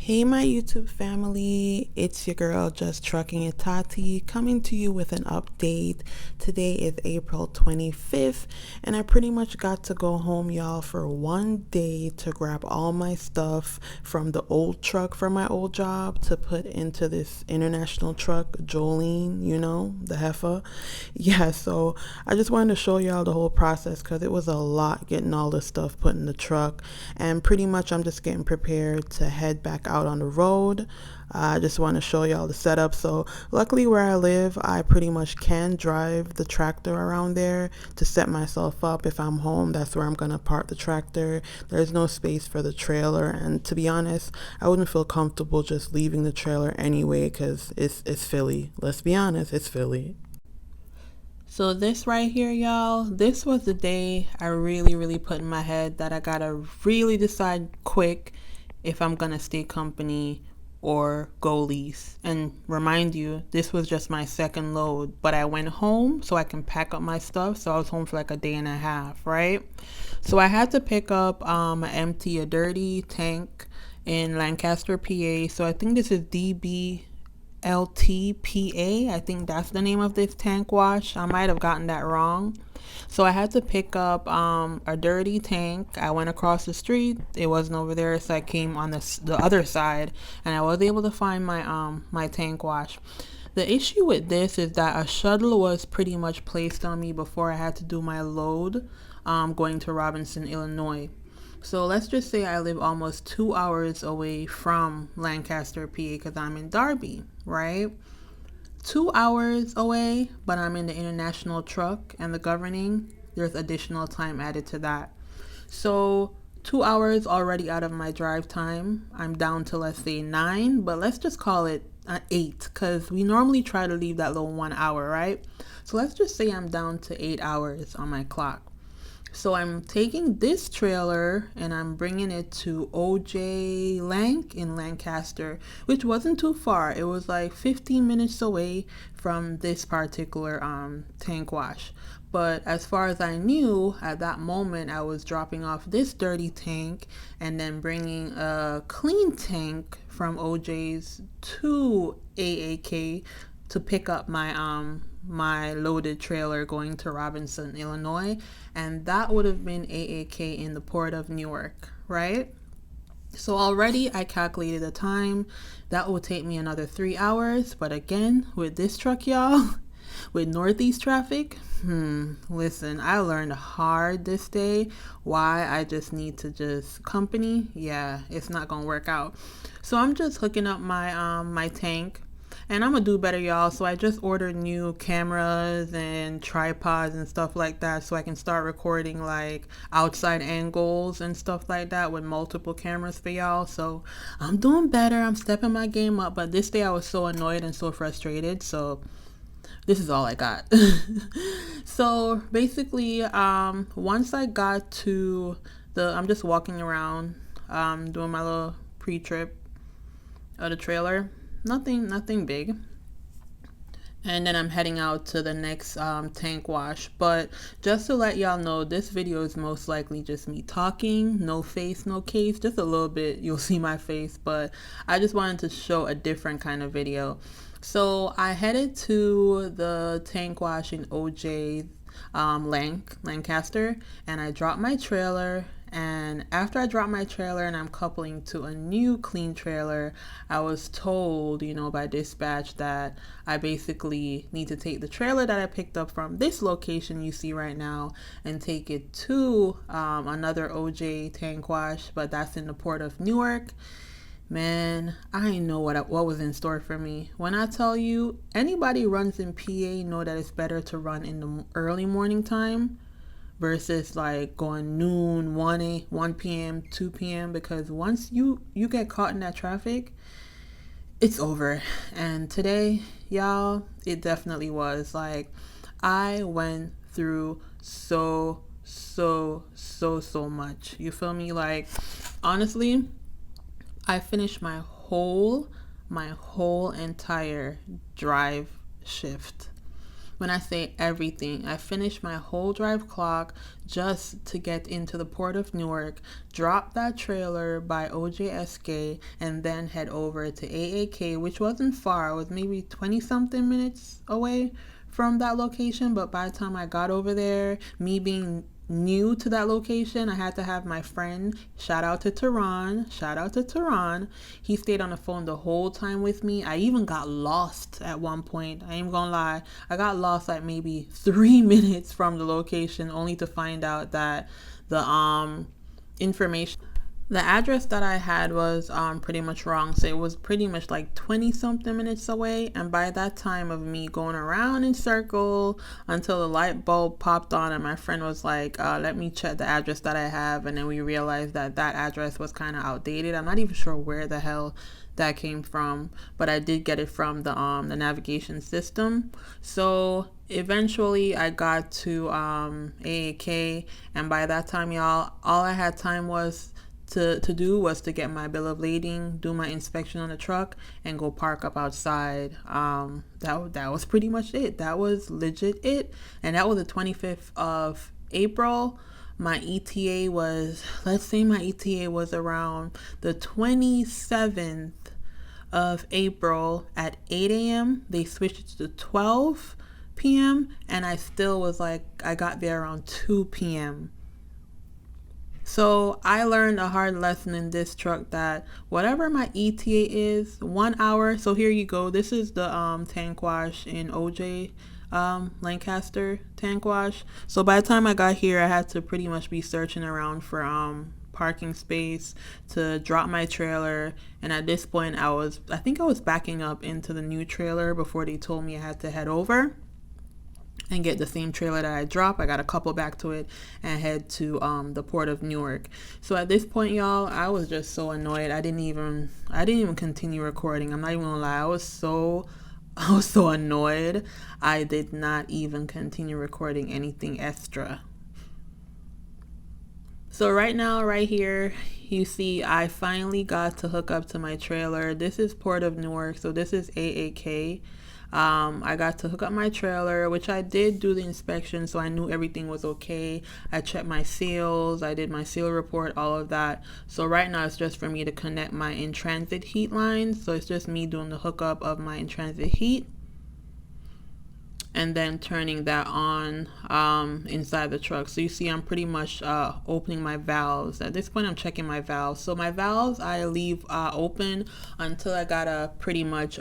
Hey my YouTube family, it's your girl Just Trucking It Tati coming to you with an update. Today is April 25th and I pretty much got to go home y'all for one day to grab all my stuff from the old truck from my old job to put into this international truck, Jolene, the heifer. Yeah, so I just wanted to show y'all the whole process because it was a lot getting all the stuff put in the truck, and pretty much I'm just getting prepared to head back out on the road. I just want to show y'all the setup. So luckily where I live, I pretty much can drive the tractor around there to set myself up. If I'm home, that's where I'm gonna park the tractor. There's no space for the trailer, and to be honest, I wouldn't feel comfortable just leaving the trailer anyway because it's Philly. Let's be honest, it's Philly. So this right here, y'all, this was the day I really put in my head that I gotta really decide quick if I'm gonna stay company or go lease. And remind you, this was just my second load, but I went home so I can pack up my stuff. So I was home for like a day and a half, right? So I had to pick up empty a dirty tank in Lancaster, PA. So I think this is DBLTPA. I think that's the name of this tank wash. I might have gotten that wrong. So I had to pick up a dirty tank. I went across the street. It wasn't over there, so I came on the other side, and I was able to find my tank wash. The issue with this is that a shuttle was pretty much placed on me before I had to do my load going to Robinson, Illinois. So let's just say I live almost 2 hours away from Lancaster, PA, because I'm in Darby, right? 2 hours away, but I'm in the international truck and the governing, there's additional time added to that. So 2 hours already out of my drive time. I'm down to, let's say 9, but let's just call it 8 because we normally try to leave that little 1 hour, right? So let's just say I'm down to 8 hours on my clock. So I'm taking this trailer and I'm bringing it to OJ Lank in Lancaster, which wasn't too far. It was like 15 minutes away from this particular tank wash. But as far as I knew, at that moment, I was dropping off this dirty tank and then bringing a clean tank from OJ's to AAK to pick up my loaded trailer going to Robinson, Illinois, and that would have been AAK in the port of Newark, right? So already I calculated the time. That would take me another 3 hours, but again, with this truck, y'all, with Northeast traffic, listen, I learned hard this day why I just need to just company. Yeah, it's not gonna work out. So I'm just hooking up my tank. And I'm gonna do better, y'all. So I just ordered new cameras and tripods and stuff like that so I can start recording like outside angles and stuff like that with multiple cameras for y'all. So I'm doing better. I'm stepping my game up. But this day I was so annoyed and so frustrated. So this is all I got. So basically, once I got to I'm just walking around, doing my little pre-trip of the trailer. Nothing big. And then I'm heading out to the next tank wash. But just to let y'all know, this video is most likely just me talking, no face, no case, just a little bit. You'll see my face, but I just wanted to show a different kind of video. So I headed to the tank wash in OJ Lancaster, and I dropped my trailer. And after I dropped my trailer and I'm coupling to a new clean trailer, I was told, by dispatch that I basically need to take the trailer that I picked up from this location you see right now and take it to another OJ tank wash, but that's in the port of Newark. Man, I didn't know what was in store for me. When I tell you, anybody runs in PA know that it's better to run in the early morning time versus like going noon, 1 p.m., 2 p.m. because once you get caught in that traffic, it's over. And today, y'all, it definitely was. Like, I went through so much. You feel me? Like, honestly, I finished my whole entire drive shift When I say everything, I finished my whole drive clock just to get into the port of Newark, drop that trailer by OJSK, and then head over to AAK, which wasn't far. It was maybe 20 something minutes away from that location, but by the time I got over there, me being new to that location, I had to have my friend, shout out to Tehran. He stayed on the phone the whole time with me. I even got lost at one point. I ain't gonna lie, I got lost like maybe 3 minutes from the location, only to find out that the information, the address that I had was pretty much wrong. So it was pretty much like 20 something minutes away. And by that time of me going around in circle until the light bulb popped on, and my friend was like, let me check the address that I have. And then we realized that that address was kind of outdated. I'm not even sure where the hell that came from, but I did get it from the navigation system. So eventually I got to AAK, and by that time, y'all, all I had time was to do was to get my bill of lading, do my inspection on the truck, and go park up outside. That was pretty much it. That was legit it. And that was the 25th of April. My ETA was, let's say my ETA was around the 27th of April at 8 a.m. They switched it to 12 p.m. and I still was like, I got there around 2 p.m. So I learned a hard lesson in this truck that whatever my ETA is, 1 hour. So here you go. This is the tank wash in OJ Lancaster tank wash. So by the time I got here, I had to pretty much be searching around for parking space to drop my trailer. And at this point, I think I was backing up into the new trailer before they told me I had to head over and get the same trailer that I dropped. I got a couple back to it and head to the port of Newark. So at this point, y'all, I was just so annoyed. I didn't even continue recording. I'm not even gonna lie. I was so annoyed. I did not even continue recording anything extra. So right now, right here, you see I finally got to hook up to my trailer. This is Port of Newark, so this is AAK. I got to hook up my trailer, which I did do the inspection, so I knew everything was okay. I checked my seals, I did my seal report, all of that. So right now it's just for me to connect my in-transit heat lines. So it's just me doing the hookup of my in-transit heat and then turning that on inside the truck. So you see I'm pretty much opening my valves. At this point I'm checking my valves. So my valves I leave open until I gotta pretty much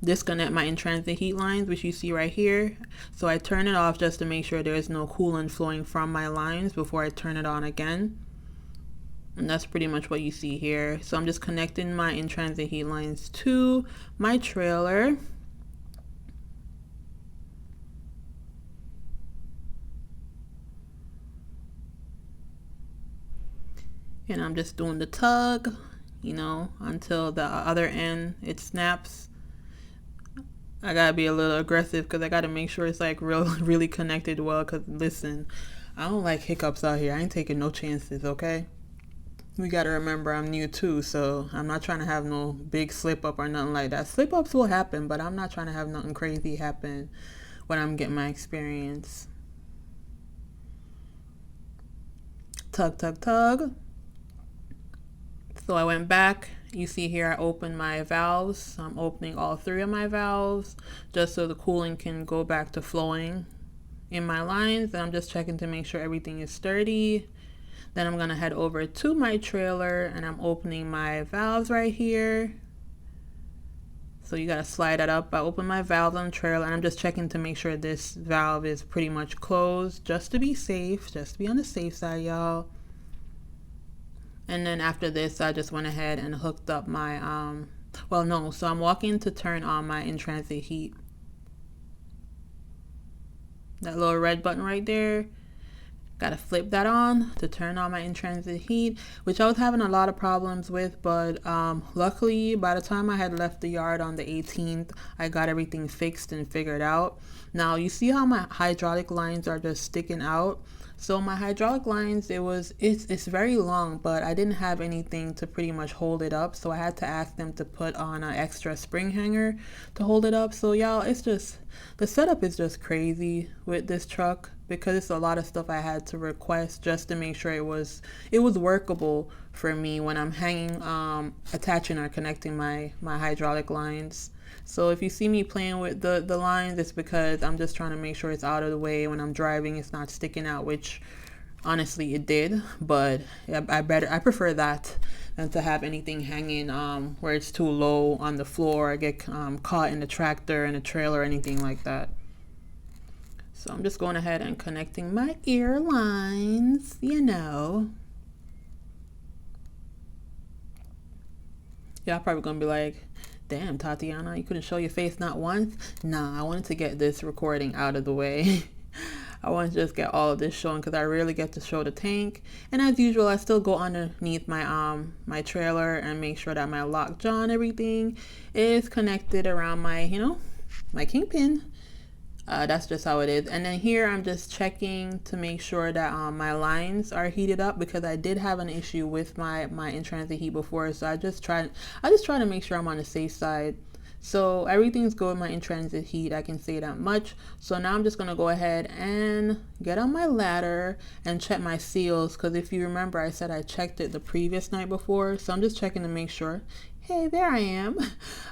disconnect my in-transit heat lines, which you see right here. So I turn it off just to make sure there is no coolant flowing from my lines before I turn it on again. And that's pretty much what you see here. So I'm just connecting my in-transit heat lines to my trailer. And I'm just doing the tug, until the other end it snaps. I gotta be a little aggressive because I gotta make sure it's like really connected well. Because listen, I don't like hiccups out here. I ain't taking no chances, okay? We gotta remember I'm new too, so I'm not trying to have no big slip up or nothing like that. Slip ups will happen, but I'm not trying to have nothing crazy happen when I'm getting my experience. Tug, tug, tug. So I went back. You see here I opened my valves. I'm opening all 3 of my valves just so the cooling can go back to flowing in my lines. And I'm just checking to make sure everything is sturdy. Then I'm gonna head over to my trailer and I'm opening my valves right here. So you gotta slide that up. I open my valves on the trailer and I'm just checking to make sure this valve is pretty much closed just to be safe, just to be on the safe side, y'all. And then after this, I just went ahead and hooked up my, so I'm walking to turn on my in-transit heat. That little red button right there, gotta flip that on to turn on my in-transit heat, which I was having a lot of problems with, but luckily by the time I had left the yard on the 18th, I got everything fixed and figured out. Now you see how my hydraulic lines are just sticking out? So my hydraulic lines, it's very long, but I didn't have anything to pretty much hold it up, so I had to ask them to put on an extra spring hanger to hold it up. So y'all, it's just, the setup is just crazy with this truck, because it's a lot of stuff I had to request just to make sure it was workable for me when I'm hanging, attaching or connecting my hydraulic lines. So if you see me playing with the lines, it's because I'm just trying to make sure it's out of the way when I'm driving, it's not sticking out, which honestly it did, but I prefer that than to have anything hanging where it's too low on the floor. I get caught in the tractor and the trailer or anything like that. So I'm just going ahead and connecting my ear lines, you know. Y'all probably gonna be like, damn, Tatiana, you couldn't show your face not once? Nah, I wanted to get this recording out of the way. I want to just get all of this showing, because I rarely get to show the tank. And as usual, I still go underneath my my trailer and make sure that my lockjaw and everything is connected around my, you know, my kingpin. That's just how it is. And then here I'm just checking to make sure that my lines are heated up, because I did have an issue with my in-transit heat before, so I just try to make sure I'm on the safe side. So everything's good with my in-transit heat, I can say that much. So now I'm just gonna go ahead and get on my ladder and check my seals, because if you remember, I said I checked it the previous night before, so I'm just checking to make sure. Hey, there I am.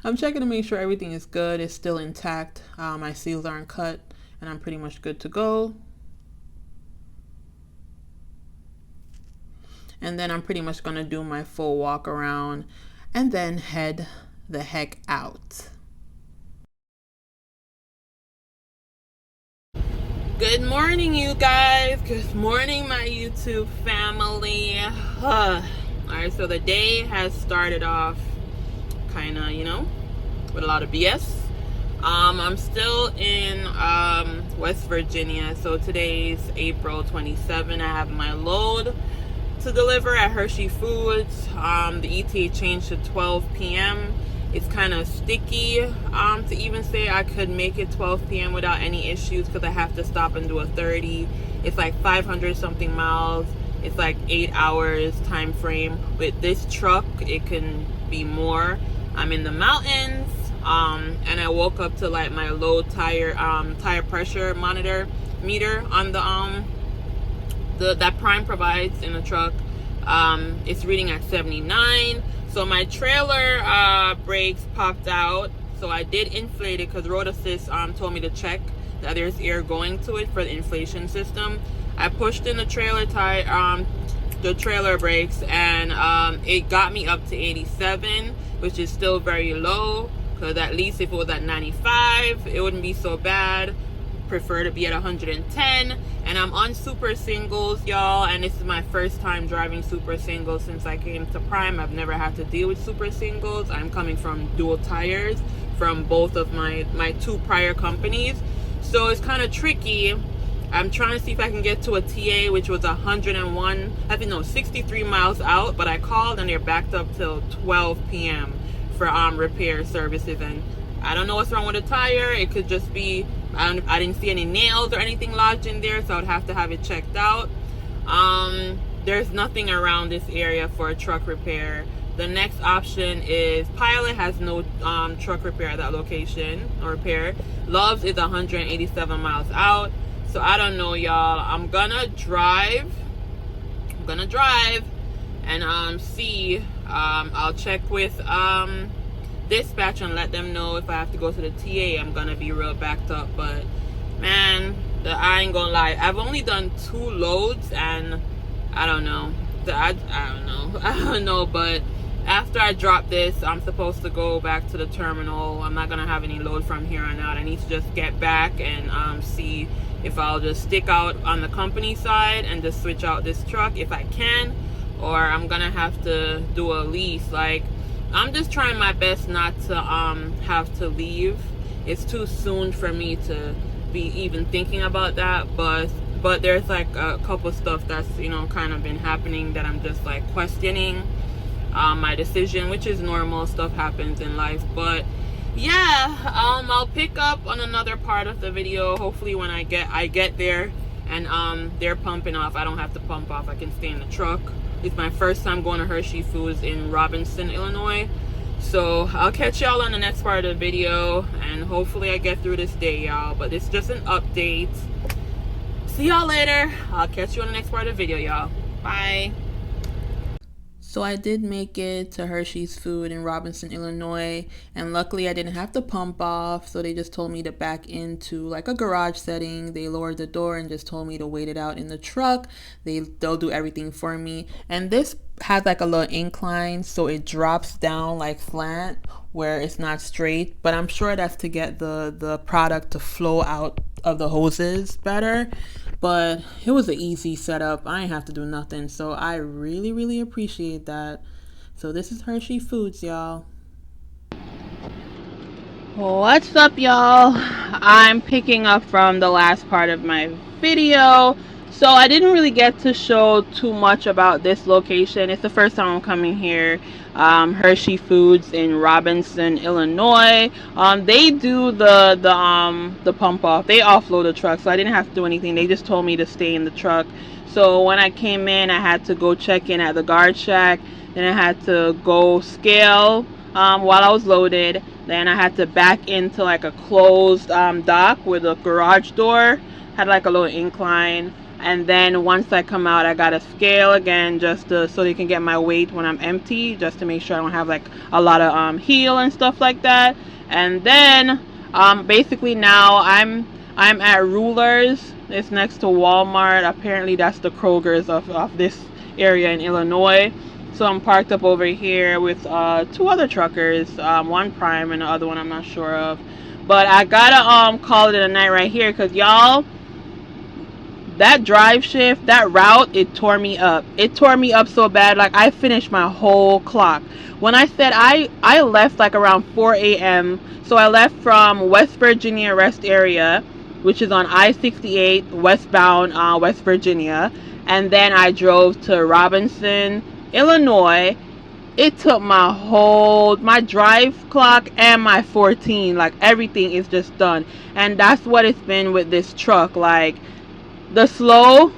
I'm checking to make sure everything is good, it's still intact, my seals aren't cut, and I'm pretty much good to go. And then I'm pretty much gonna do my full walk around and then head the heck out. Good morning, you guys. Good morning, my YouTube family. All right, so the day has started off kind of, you know, with a lot of BS. I'm still in West Virginia, so today's April 27. I have my load to deliver at Hershey Foods. The ETA changed to 12 p.m. It's kind of sticky to even say I could make it 12 p.m. without any issues, because I have to stop and do a 30. It's like 500 something miles. It's like 8 hours time frame. With this truck, it can be more. I'm in the mountains, and I woke up to like my low tire pressure meter on the that Prime provides in the truck. It's reading at 79. So my trailer brakes popped out, so I did inflate it, because Road Assist told me to check that there's air going to it for the inflation system. I pushed in the trailer brakes, and it got me up to 87, which is still very low, because at least if it was at 95, it wouldn't be so bad. Prefer to be at 110. And I'm on super singles, y'all, and this is my first time driving super singles since I came to Prime. I've never had to deal with super singles. I'm coming from dual tires from both of my two prior companies, so it's kind of tricky. I'm trying to see if I can get to a TA, which was 101, I think, no, 63 miles out, but I called and they're backed up till 12 p.m. for repair services, and I don't know what's wrong with the tire. It could just be, I didn't see any nails or anything lodged in there, so I would have to have it checked out. There's nothing around this area for a truck repair. The next option is Pilot has no truck repair at that location or repair. Love's is 187 miles out. So I don't know, y'all. I'm gonna drive and see. I'll check with dispatch and let them know if I have to go to the TA. I'm gonna be real backed up, but man, I ain't gonna lie, I've only done 2 loads, and I don't know. I don't know, but after I drop this, I'm supposed to go back to the terminal. I'm not gonna have any load from here on out. I need to just get back and see if I'll just stick out on the company side and just switch out this truck if I can, or I'm gonna have to do a lease. Like, I'm just trying my best not to have to leave. It's too soon for me to be even thinking about that, but there's like a couple stuff that's, you know, kind of been happening that I'm just like questioning my decision, which is normal. Stuff happens in life. But yeah, I'll pick up on another part of the video hopefully when I get there and they're pumping off. I don't have to pump off. I can stay in the truck. It's my first time going to Hershey Foods in Robinson, Illinois. So I'll catch y'all on the next part of the video, and hopefully I get through this day, y'all. But it's just an update. See y'all later. I'll catch you on the next part of the video, y'all. Bye. So I did make it to Hershey's Food in Robinson, Illinois, and luckily I didn't have to pump off, so they just told me to back into like a garage setting. They lowered the door and just told me to wait it out in the truck. They'll do everything for me. And this has like a little incline, so it drops down like slant where it's not straight, but I'm sure that's to get the product to flow out of the hoses better. But it was an easy setup. I didn't have to do nothing, so I really appreciate that. So this is Hershey Foods, y'all. What's up, y'all? I'm picking up from the last part of my video. So I didn't really get to show too much about this location. It's the first time I'm coming here. Hershey Foods in Robinson, Illinois. They do the pump off. They offload the truck, so I didn't have to do anything. They just told me to stay in the truck. So when I came in, I had to go check in at the guard shack. Then I had to go scale while I was loaded. Then I had to back into like a closed dock with a garage door. Had like a little incline. And then once I come out, I gotta scale again just so they can get my weight when I'm empty, just to make sure I don't have like a lot of heel and stuff like that. And then basically now I'm at Rulers. It's next to Walmart. Apparently that's the Kroger's of this area in Illinois. So I'm parked up over here with two other truckers, one Prime and the other one I'm not sure of. But I gotta call it a night right here, because y'all, that drive shift, that route, it tore me up. It tore me up so bad. Like, I finished my whole clock. When I said I left like around 4 a.m. So I left from West Virginia rest area, which is on I-68 westbound West Virginia. And then I drove to Robinson, Illinois. It took my drive clock and my 14. Like, everything is just done. And that's what it's been with this truck. Like, the slow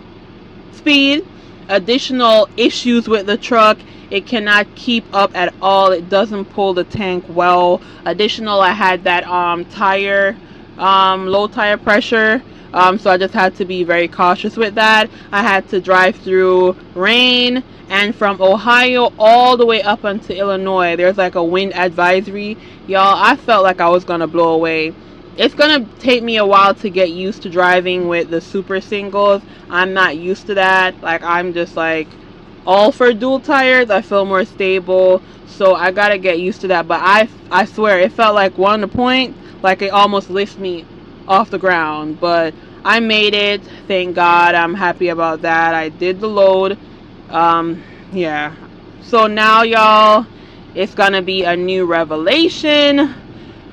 speed, additional issues with the truck. It cannot keep up at all. It doesn't pull the tank well. Additional, I had that tire, low tire pressure. So I just had to be very cautious with that. I had to drive through rain, and from Ohio all the way up until Illinois, there's like a wind advisory. Y'all, I felt like I was gonna blow away. It's gonna take me a while to get used to driving with the super singles. I'm not used to that. Like, I'm just like all for dual tires. I feel more stable, so I gotta get used to that. But I swear, it felt like one point, like it almost lifted me off the ground. But I made it, thank God. I'm happy about that. I did the load. Yeah. So now, y'all, it's gonna be a new revelation.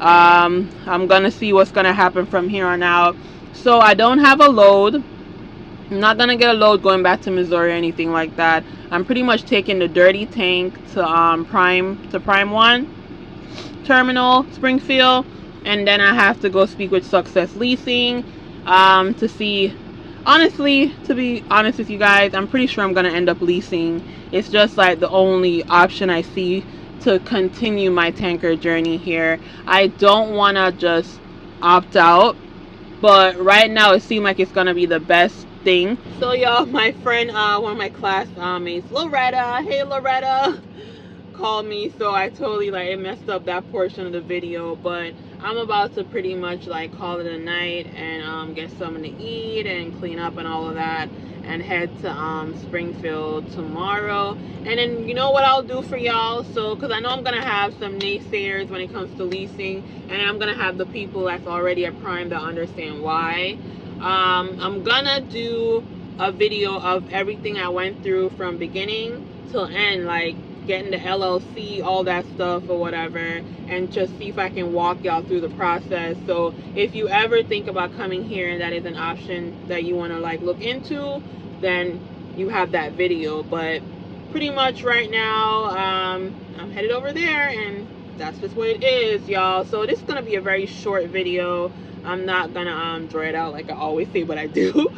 I'm gonna see what's gonna happen from here on out. So I don't have a load. I'm not gonna get a load going back to Missouri or anything like that. I'm pretty much taking the dirty tank to Prime 1 terminal, Springfield, and then I have to go speak with Success Leasing to see. Honestly, to be honest with you guys, I'm pretty sure I'm gonna end up leasing. It's just like the only option I see to continue my tanker journey here. I don't want to just opt out, but right now it seems like it's gonna be the best thing. So y'all, my friend, one of my classmates, Loretta, hey Loretta, called me, so I totally it messed up that portion of the video. But I'm about to pretty much call it a night and get something to eat and clean up and all of that, and head to Springfield tomorrow. And then you know what I'll do for y'all, so because I know I'm gonna have some naysayers when it comes to leasing, and I'm gonna have the people that's already at Prime that understand why. I'm gonna do a video of everything I went through from beginning till end, like getting the LLC, all that stuff or whatever, and just see if I can walk y'all through the process. So if you ever think about coming here and that is an option that you want to look into, then you have that video. But pretty much right now, I'm headed over there, and that's just what it is, y'all. So this is gonna be a very short video. I'm not gonna draw it out like I always say, but I do.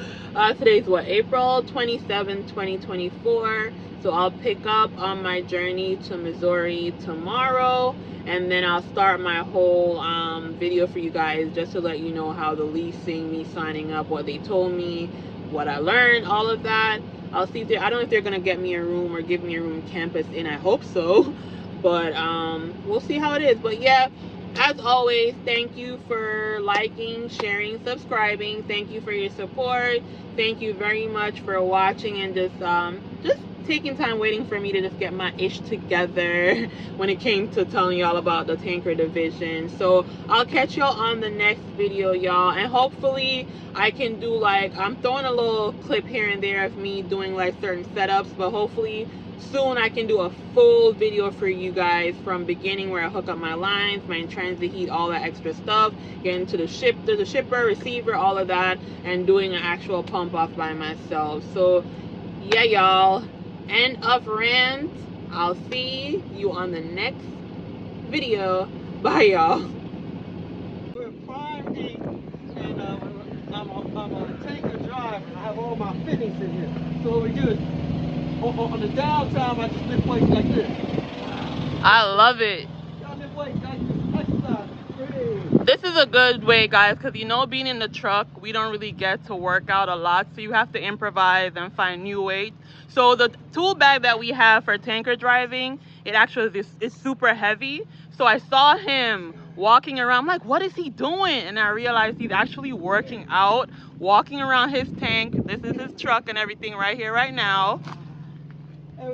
Today's what, April 27th, 2024. So I'll pick up on my journey to Missouri tomorrow, and then I'll start my whole video for you guys, just to let you know how the leasing, me signing up, what they told me, what I learned, all of that. I'll see if I don't know if they're gonna get me a room or give me a room campus in. I hope so, but we'll see how it is. But yeah, as always, thank you for liking, sharing, subscribing. Thank you for your support. Thank you very much for watching and just taking time waiting for me to just get my ish together when it came to telling y'all about the tanker division. So I'll catch y'all on the next video, y'all, and hopefully I can do, like, I'm throwing a little clip here and there of me doing like certain setups, but hopefully soon I can do a full video for you guys from beginning, where I hook up my lines, my in-transit heat, all that extra stuff, getting to the shipper, receiver, all of that, and doing an actual pump off by myself. So yeah, y'all, end of rant. I'll see you on the next video. Bye, y'all. We're Prime Inc. and I'm a tanker driver, and I have all my fittings in here. So what we do is, on the downtime, I just lift weights like this. I love it. Y'all lift weights like this, exercise. This is a good way, guys, because you know, being in the truck, we don't really get to work out a lot, so you have to improvise and find new weights. So the tool bag that we have for tanker driving, it actually is super heavy. So I saw him walking around. I'm like, what is he doing? And I realized he's actually working out, walking around his tank. This is his truck and everything right here, right now.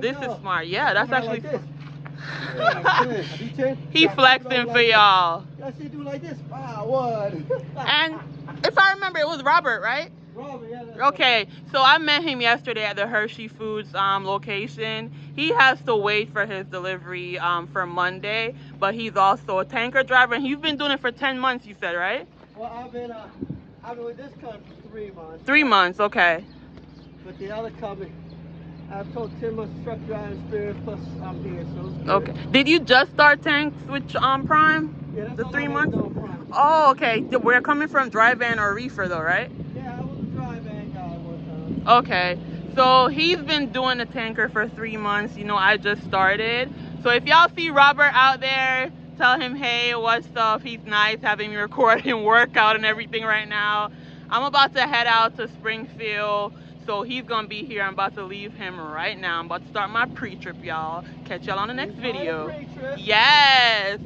This is smart. Yeah, that's actually like yeah, he flexing for y'all. I see do like this. Wow, what? And if I remember, it was Robert, right? Robert, yeah. Okay, so I met him yesterday at the Hershey Foods location. He has to wait for his delivery for Monday, but he's also a tanker driver, and he's been doing it for 10 months, you said, right? Well, I've been with this company for 3 months. 3 months, okay. But the other company, I've told 10 months truck driving experience, plus I'm here, so it's good. Okay. Did you just start tanks with Prime? Yeah, that's the all 3 I months? know, Prime. Oh, okay. We're coming from dry van or reefer though, right? Yeah, I was a dry van guy one time. Okay. So he's been doing the tanker for 3 months. You know, I just started. So if y'all see Robert out there, tell him, hey, what's up? He's nice having me record him workout and everything right now. I'm about to head out to Springfield. So he's gonna be here. I'm about to leave him right now. I'm about to start my pre-trip, y'all. Catch y'all on the next video. Pre-trip. Yes.